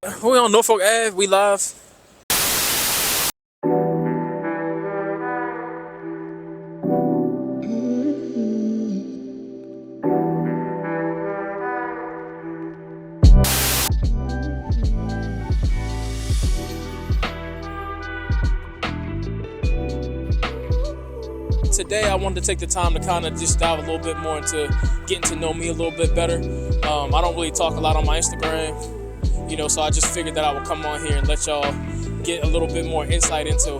We on Norfolk Ave. We live. Today, I wanted to take the time to kind of just dive a little bit more into getting to know me a little bit better. I don't really talk a lot on my Instagram, so I just figured that I would come on here and let y'all get a little bit more insight into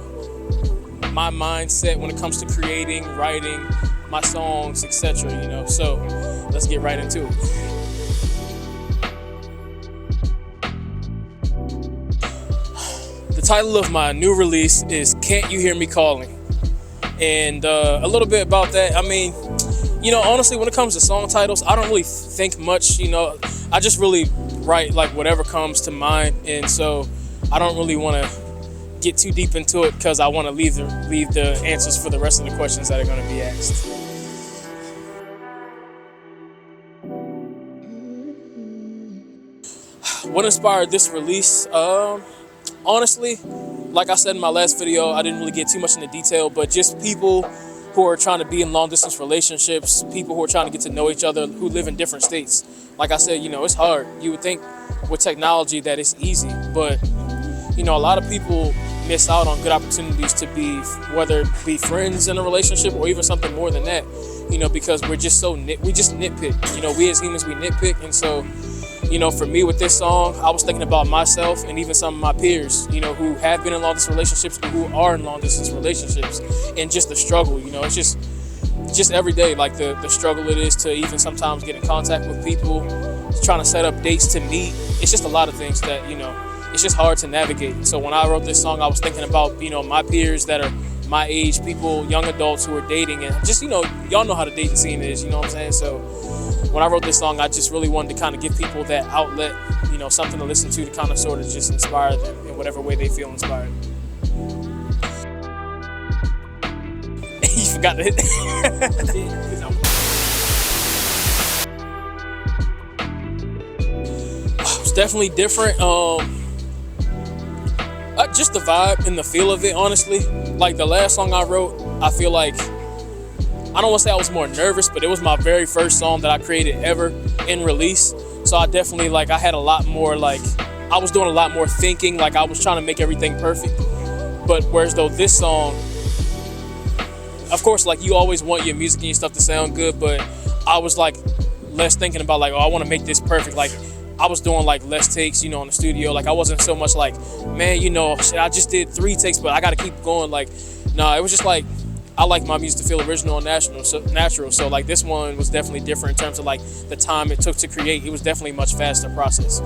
my mindset when it comes to creating, writing my songs, etc. So let's get right into it. The title of my new release is "Can't You Hear Me Calling?" And a little bit about that. I mean, honestly, when it comes to song titles, I don't really think much. I just really write like whatever comes to mind, and so I don't really want to get too deep into it because I want to leave the answers for the rest of the questions that are going to be asked. What inspired this release? Honestly, like I said in my last video, I didn't really get too much into detail, but just people who are trying to be in long distance relationships, people who are trying to get to know each other, who live in different states. Like I said, it's hard. You would think with technology that it's easy, but a lot of people miss out on good opportunities to be, whether it be friends in a relationship or even something more than that, because we're just we just nitpick. We as humans, we nitpick, and so for me with this song, I was thinking about myself and even some of my peers, who have been in long distance relationships and who are in long distance relationships, and just the struggle, it's just every day, like the struggle it is to even sometimes get in contact with people, trying to set up dates to meet. It's just a lot of things that, it's just hard to navigate. So when I wrote this song, I was thinking about, my peers that are my age, people, young adults who are dating, and just, y'all know how the dating scene is, you know what I'm saying? So when I wrote this song, I just really wanted to kind of give people that outlet, something to listen to kind of sort of just inspire them in whatever way they feel inspired. You forgot to hit It's definitely different. Just the vibe and the feel of it, honestly. Like the last song I wrote, I feel like, I don't want to say I was more nervous, but it was my very first song that I created ever in release. So I definitely, I had a lot more, I was doing a lot more thinking, I was trying to make everything perfect. But whereas though this song, of course, you always want your music and your stuff to sound good, but I was less thinking about I want to make this perfect. I was doing less takes, in the studio. I wasn't so much man, shit, I just did 3 takes, but I got to keep going. No, it was just I like my music to feel original and natural. So this one was definitely different in terms of the time it took to create. It was definitely a much faster process.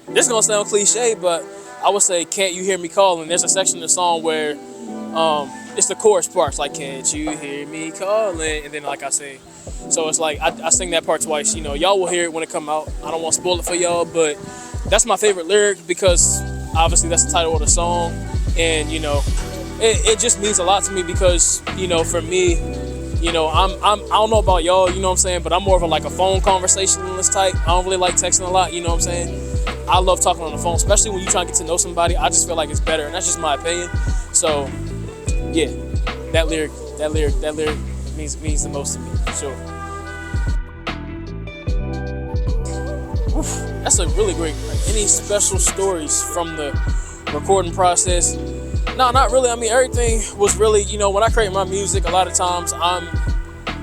This is gonna sound cliche, but I would say "Can't You Hear Me Calling?" There's a section of the song where it's the chorus parts, "Can't you hear me calling?" And then I say, so it's I sing that part twice. Y'all will hear it when it come out. I don't want to spoil it for y'all, but that's my favorite lyric because obviously that's the title of the song, and it just means a lot to me because for me, I don't know about y'all, you know what I'm saying, but I'm more of a phone conversationalist type. I don't really like texting a lot, you know what I'm saying. I love talking on the phone, especially when you're trying to get to know somebody. I just feel like it's better, and that's just my opinion. So yeah, that lyric means the most to me, for sure. Oof, that's a really great. Any special stories from the recording process? No, not really. I mean, everything was really, when I create my music, a lot of times I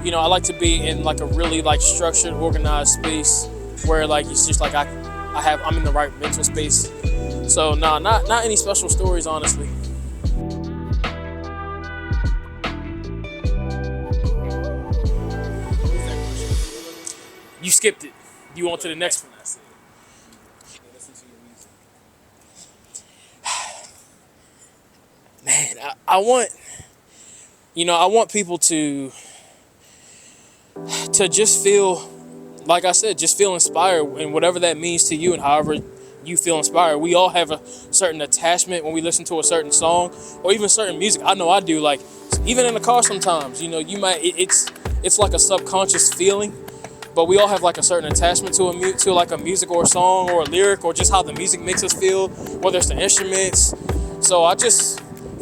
like to be in a really structured, organized space where it's just I'm in the right mental space. So not any special stories, honestly. You skipped it. You on to the next one. Man, I want people to just feel, like I said, just feel inspired, and whatever that means to you and however you feel inspired. We all have a certain attachment when we listen to a certain song or even certain music. I know I do. even in the car sometimes, you might, it's like a subconscious feeling, but we all have like a certain attachment to like a music or a song or a lyric or just how the music makes us feel, whether it's the instruments. So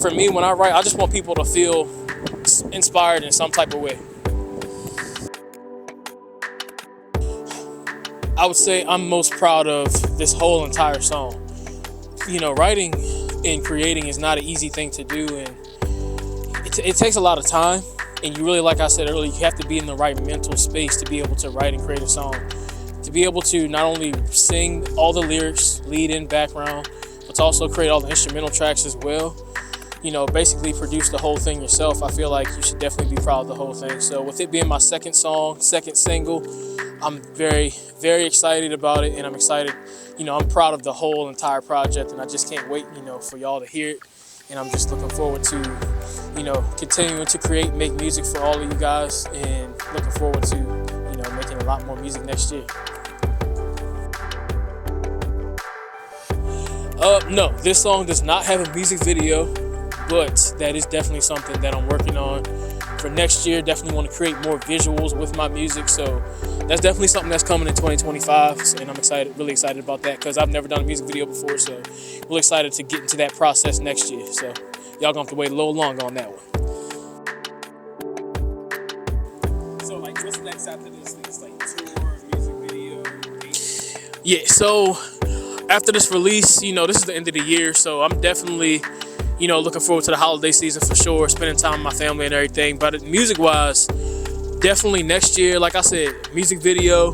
for me, when I write, I just want people to feel inspired in some type of way. I would say I'm most proud of this whole entire song. Writing and creating is not an easy thing to do, and it takes a lot of time. And you really, like I said earlier, you have to be in the right mental space to be able to write and create a song. To be able to not only sing all the lyrics, lead in, background, but to also create all the instrumental tracks as well. Basically produce the whole thing yourself. I feel like you should definitely be proud of the whole thing. So with it being my second single, I'm very, very excited about it, and I'm excited. I'm proud of the whole entire project, and I just can't wait, for y'all to hear it. And I'm just looking forward to, continuing to make music for all of you guys, and looking forward to, making a lot more music next year. No, this song does not have a music video, but that is definitely something that I'm working on for next year. Definitely want to create more visuals with my music, so that's definitely something that's coming in 2025, and I'm really excited about that, because I've never done a music video before, so really excited to get into that process next year. So y'all gonna have to wait a little longer on that one. So like, what's next after this? Things like tour, music video? Yeah, so after this release, this is the end of the year, so I'm definitely looking forward to the holiday season for sure, spending time with my family and everything. But music-wise, definitely next year, like I said, music video,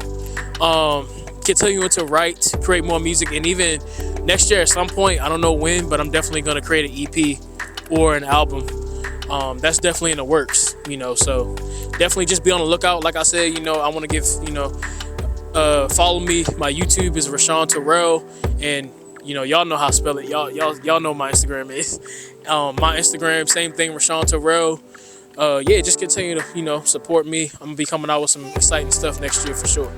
continuing to write, create more music, and even next year at some point, I don't know when, but I'm definitely going to create an EP or an album. That's definitely in the works, so definitely just be on the lookout. Like I said, I want to give, follow me. My YouTube is Rashon Tarell, and y'all know how to spell it. Y'all know my Instagram is. My Instagram, same thing, Rashon Tarell. Yeah, just continue to, support me. I'm gonna be coming out with some exciting stuff next year for sure.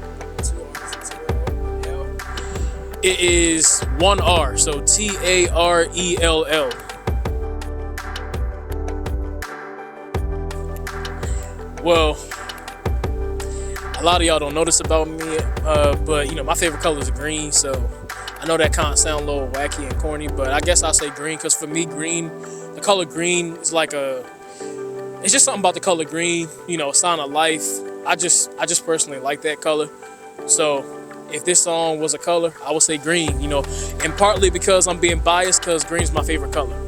It is one R, so Tarell. Well, a lot of y'all don't know this about me, but my favorite color is green, so I know that kind of sounds a little wacky and corny, but I guess I'll say green, because for me, the color green is like it's just something about the color green, a sign of life. I just personally like that color. So if this song was a color, I would say green, and partly because I'm being biased, because green is my favorite color.